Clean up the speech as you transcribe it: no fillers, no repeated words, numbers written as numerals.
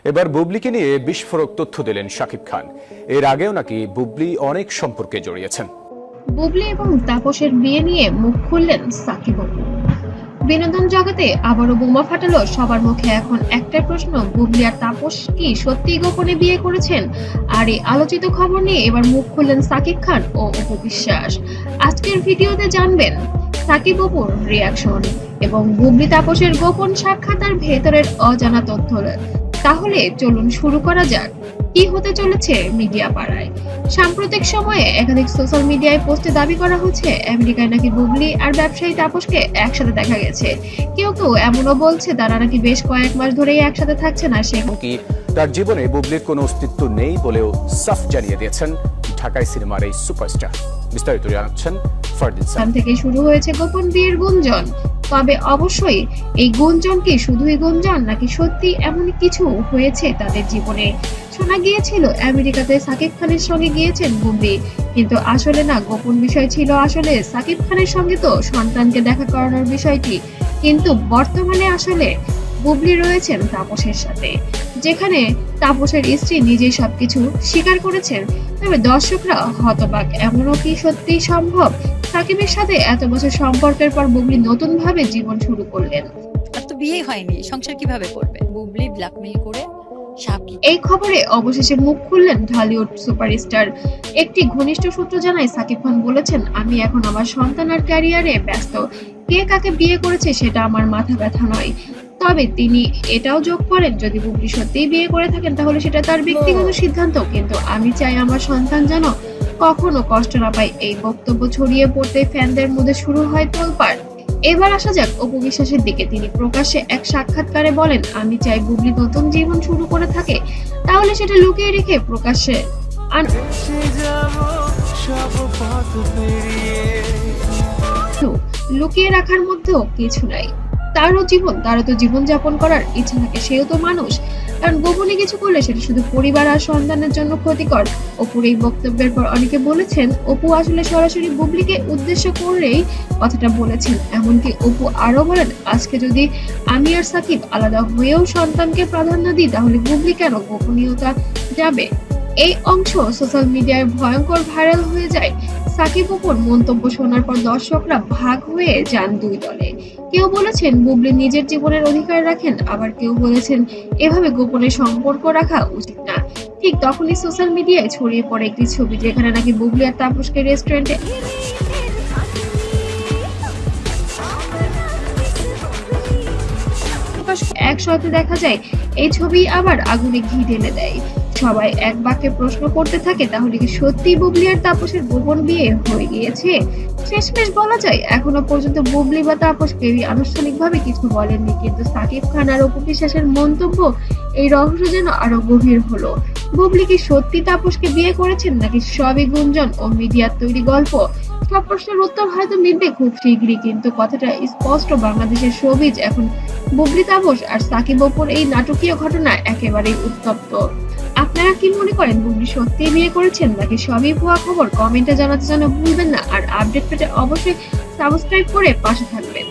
এবার বুবলিকে নিয়ে বিস্ফোরক তথ্য দিলেন শাকিব খান। এর আগেও নাকি বুবলি অনেক সম্পর্কে জড়িয়েছেন। বুবলি এবং তাপসের বিয়ে নিয়ে মুখ খুললেন সাকিব অপু। বিনোদন জগতে আবারও বোমা ফাটালো সবার মুখে। এখন একটাই প্রশ্ন, বুবলি আর তাপস কি সত্যি গোপনে বিয়ে করেছেন? আর এই আলোচিত খবর নিয়ে এবার মুখ খুললেন সাকিব খান ও অপু বিশ্বাস। আজকের ভিডিওতে জানবেন সাকিব অপুর রিয়াকশন এবং বুবলি তাপসের গোপন সাক্ষাৎ আর ভেতরের অজানা তথ্য। তাহলে চলুন শুরু করা যাক। কি হতে চলেছে মিডিয়া পাড়ায়? সাম্প্রতিক সময়ে একাধিক সোশ্যাল মিডিয়ায় পোস্টে দাবি করা হচ্ছে আমেরিকায় নাকি বুবলি আর ব্যবসায়ী তাপসকে একসাথে দেখা গেছে। কেউ কেউ এমনও বলছে তারা নাকি বেশ কয়েক মাস ধরেই একসাথে থাকছে না। সে কি তার জীবনে বুবলির কোনো অস্তিত্ব নেই বলেও সাফ জানিয়ে দিয়েছেন ঢাকাই সিনেমার এই সুপারস্টার। বিস্তারিত জানাচ্ছেন ফারদিন সান। থেকে শুরু হয়েছে গোপন বিয়ের গুঞ্জন। তবে অবশ্যই এই গুঞ্জন কি শুধুই গুঞ্জন নাকি সত্যি এমন কিছু হয়েছে তাদের জীবনে? শোনা গিয়েছিল আমেরিকাতে সাকিব খানের সঙ্গে গিয়েছেন বুবলি, কিন্তু আসলে না, গোপন বিষয় ছিল আসলে সাকিব খানের সঙ্গে তো সন্তানকে দেখা করানোর বিষয়টি। কিন্তু বর্তমানে আসলে বুবলি রয়েছেন তাপসের সাথে, যেখানে তাপসের স্ত্রী নিজেই সবকিছু স্বীকার করেছেন। তবে দর্শকরা হতবাক, এমনও কি সত্যি সম্ভব? সাকিবের সাথে এত বছর সম্পর্কের পর বুবলি নতুন ভাবে জীবন শুরু করলেন। আর তো বিয়ে হয়নি, সংসার কিভাবে করবে? বুবলি ব্ল্যাকমেইল করে এই খবরে অবশেষে মুখ খুললেন ঢালিউড সুপারস্টার। একটি ঘনিষ্ঠ সূত্র জানায় সাকিব খান বলেছেন, আমি এখন আমার সন্তান আর ক্যারিয়ারে ব্যস্ত। কে কাকে বিয়ে করেছে সেটা আমার মাথা ব্যথা নয়। তবে তিনি এটাও যোগ করেন, যদি বুবলি সত্যিই বিয়ে করে থাকেন তাহলে সেটা তার ব্যক্তিগত সিদ্ধান্ত, কিন্তু আমি চাই আমার সন্তান যেন কখনো কষ্ট না পায়। এই বক্তব্য ছড়িয়ে পড়তে ফ্যানদের মধ্যে শুরু হয় তোলপাড়। এবার আসা যাক অপু বিশ্বাসের দিকে। তিনি প্রকাশ্যে এক সাক্ষাৎকারে বলেন, আমি চাই বুবলি নতুন জীবন শুরু করে থাকে, তাহলে সেটা লুকিয়ে রেখে প্রকাশ্যে লুকিয়ে রাখার মধ্যেও কিছু নাই। তারও জীবন, তারও তো জীবন যাপন করার ইচ্ছা থাকে, সেও তো মানুষ। কারণ গোপনে কিছু করলে সেটা শুধু পরিবার আর সন্তানের জন্য ক্ষতিকর। অপুর এই বক্তব্যের পর অনেকে বলেছেন অপু আসলে সরাসরি বুবলিকে উদ্দেশ্য করেই কথাটা বলেছেন। এমনকি অপু আরো বলেন, আজকে যদি আমি আর সাকিব আলাদা হয়েও সন্তানকে প্রাধান্য দিই তাহলে বুবলি কেন গোপনীয়তা যাবে? এই অংশ সোশ্যাল মিডিয়ায় ভয়ঙ্কর ভাইরাল হয়ে যায়। সাকিব অপুর মন্তব্য শোনার পর দর্শকরা ভাগ হয়ে যান দুই দলে। কেউ বলেছেন বুবলি নিজের জীবনের অধিকার রাখেন, আবার কেউ বলেছেন এভাবে গোপনে সম্পর্ক রাখা উচিত না। ঠিক তখনই সোশ্যাল মিডিয়ায় ছড়িয়ে পড়ে একটি ছবি, যেখানে নাকি বুবলি আর তাপসকে রেস্টুরেন্টে একসাথে দেখা যায়। এই ছবি আবার আগুনে ঘি ঢেলে দেয়। সবাই এক বাক্যে প্রশ্ন করতে থাকে, তাহলে কি সত্যি বুবলি আর তাপসের গোপন বিয়ে হয়ে গিয়েছে? শেষমেশ বলা যায় এখনো পর্যন্ত বুবলি বা তাপস কেউই আনুষ্ঠানিকভাবে কিছু বলেননি, কিন্তু সাকিব খান আর অপু বিশ্বাসের মন্তব্য এই রহস্য যেন আরো গভীর হলো। বুবলি কি সত্যি তাপসকে বিয়ে করেছেন নাকি সবই গুঞ্জন ও মিডিয়ার তৈরি গল্প? সব প্রশ্নের উত্তর হয়তো মিলবে খুব শীঘ্রই, কিন্তু কথাটা স্পষ্ট, বাংলাদেশের শোবিজ এখন বুবলি তাপস আর সাকিব অপুর এই নাটকীয় ঘটনা একেবারেই উত্তপ্ত। আপনারা কি মনে করেন, বুবলি সত্যি বিয়ে করেছেন নাকি সবই ভুয়া খবর? কমেন্টে জানাতে ভুলবেন না। আর আপডেট পেতে অবশ্যই সাবস্ক্রাইব করে পাশে থাকবেন।